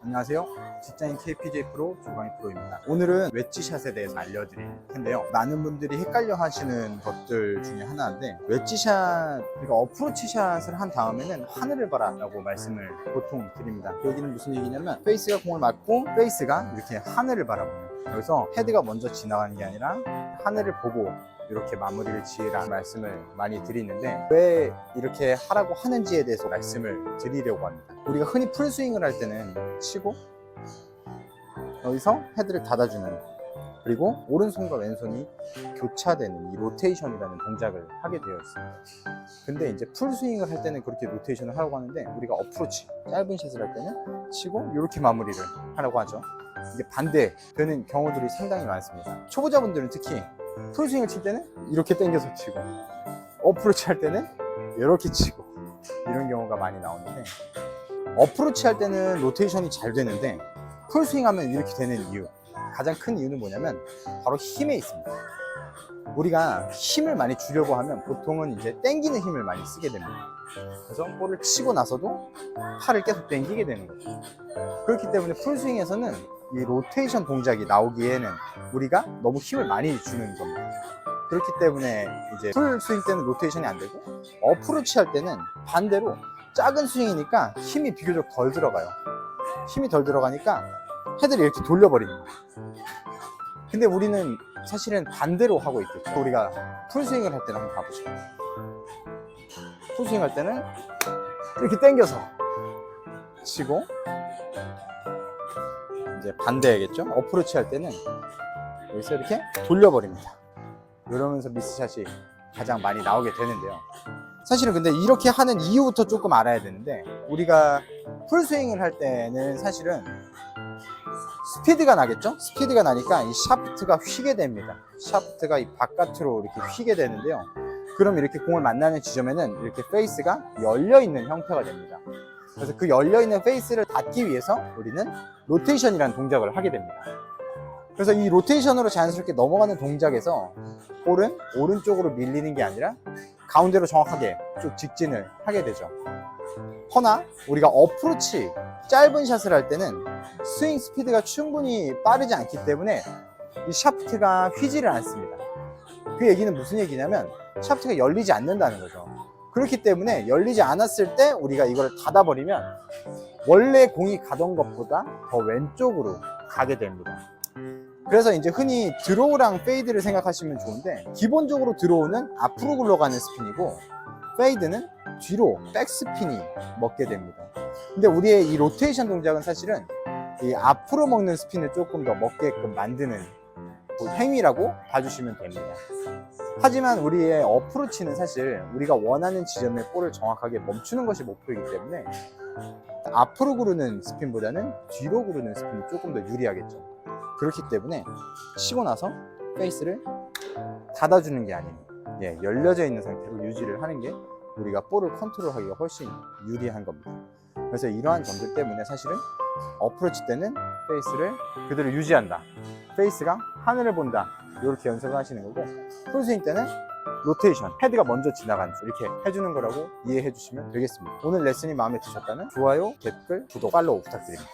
안녕하세요. 직장인 KPJ 프로 조광희 프로입니다. 오늘은 웨지샷에 대해서 알려드릴 텐데요. 많은 분들이 헷갈려 하시는 것들 중에 하나인데, 웨지샷, 그러니까 어프로치 샷을 한 다음에는 하늘을 봐라 라고 말씀을 보통 드립니다. 그 얘기는 무슨 얘기냐면, 페이스가 공을 맞고 페이스가 이렇게 하늘을 바라보는, 여기서 헤드가 먼저 지나가는 게 아니라 하늘을 보고 이렇게 마무리를 지으라는 말씀을 많이 드리는데, 왜 이렇게 하라고 하는지에 대해서 말씀을 드리려고 합니다. 우리가 흔히 풀스윙을 할 때는 치고 여기서 헤드를 닫아주는, 그리고 오른손과 왼손이 교차되는 이 로테이션이라는 동작을 하게 되어 있습니다. 근데 이제 풀스윙을 할 때는 그렇게 로테이션을 하라고 하는데, 우리가 어프로치, 짧은 샷을 할 때는 치고 이렇게 마무리를 하라고 하죠. 이게 반대되는 경우들이 상당히 많습니다. 초보자분들은 특히 풀스윙을 칠 때는 이렇게 당겨서 치고, 어프로치 할 때는 이렇게 치고, 이런 경우가 많이 나오는데, 어프로치 할 때는 로테이션이 잘 되는데 풀스윙 하면 이렇게 되는 이유, 가장 큰 이유는 뭐냐면 바로 힘에 있습니다. 우리가 힘을 많이 주려고 하면 보통은 이제 당기는 힘을 많이 쓰게 됩니다. 그래서 볼을 치고 나서도 팔을 계속 당기게 되는 거죠. 그렇기 때문에 풀스윙에서는 이 로테이션 동작이 나오기에는 우리가 너무 힘을 많이 주는 겁니다. 그렇기 때문에 이제 풀스윙 때는 로테이션이 안 되고, 어프로치 할 때는 반대로 작은 스윙이니까 힘이 비교적 덜 들어가요. 힘이 덜 들어가니까 헤드를 이렇게 돌려버립니다. 근데 우리는 사실은 반대로 하고 있겠죠. 우리가 풀스윙을 할 때는 한번 봐보죠. 풀스윙 할 때는 이렇게 당겨서 치고, 이제 반대겠죠. 어프로치 할 때는 여기서 이렇게 돌려버립니다. 이러면서 미스샷이 가장 많이 나오게 되는데요. 사실은 근데 이렇게 하는 이유부터 조금 알아야 되는데, 우리가 풀스윙을 할 때는 사실은 스피드가 나겠죠? 스피드가 나니까 이 샤프트가 휘게 됩니다. 샤프트가 이 바깥으로 이렇게 휘게 되는데요. 그럼 이렇게 공을 만나는 지점에는 이렇게 페이스가 열려있는 형태가 됩니다. 그래서 그 열려있는 페이스를 닫기 위해서 우리는 로테이션이라는 동작을 하게 됩니다. 그래서 이 로테이션으로 자연스럽게 넘어가는 동작에서 볼은 오른쪽으로 밀리는 게 아니라 가운데로 정확하게 쭉 직진을 하게 되죠. 허나 우리가 어프로치, 짧은 샷을 할 때는 스윙 스피드가 충분히 빠르지 않기 때문에 이 샤프트가 휘지를 않습니다. 그 얘기는 무슨 얘기냐면, 샤프트가 열리지 않는다는 거죠. 그렇기 때문에 열리지 않았을 때 우리가 이걸 닫아버리면 원래 공이 가던 것보다 더 왼쪽으로 가게 됩니다. 그래서 이제 흔히 드로우랑 페이드를 생각하시면 좋은데, 기본적으로 드로우는 앞으로 굴러가는 스핀이고, 페이드는 뒤로 백스핀이 먹게 됩니다. 근데 우리의 이 로테이션 동작은 사실은 이 앞으로 먹는 스핀을 조금 더 먹게끔 만드는 행위라고 봐주시면 됩니다. 하지만 우리의 어프로치는 사실 우리가 원하는 지점에 볼을 정확하게 멈추는 것이 목표이기 때문에 앞으로 구르는 스핀보다는 뒤로 구르는 스핀이 조금 더 유리하겠죠. 그렇기 때문에 치고 나서 페이스를 닫아주는 게 아닌, 열려져 있는 상태로 유지를 하는 게 우리가 볼을 컨트롤하기가 훨씬 유리한 겁니다. 그래서 이러한 점들 때문에 사실은 어프로치 때는 페이스를 그대로 유지한다, 페이스가 하늘을 본다, 이렇게 연습을 하시는 거고, 풀스윙 때는 로테이션, 헤드가 먼저 지나가는, 이렇게 해주는 거라고 이해해 주시면 되겠습니다. 오늘 레슨이 마음에 드셨다면 좋아요, 댓글, 구독, 팔로우 부탁드립니다.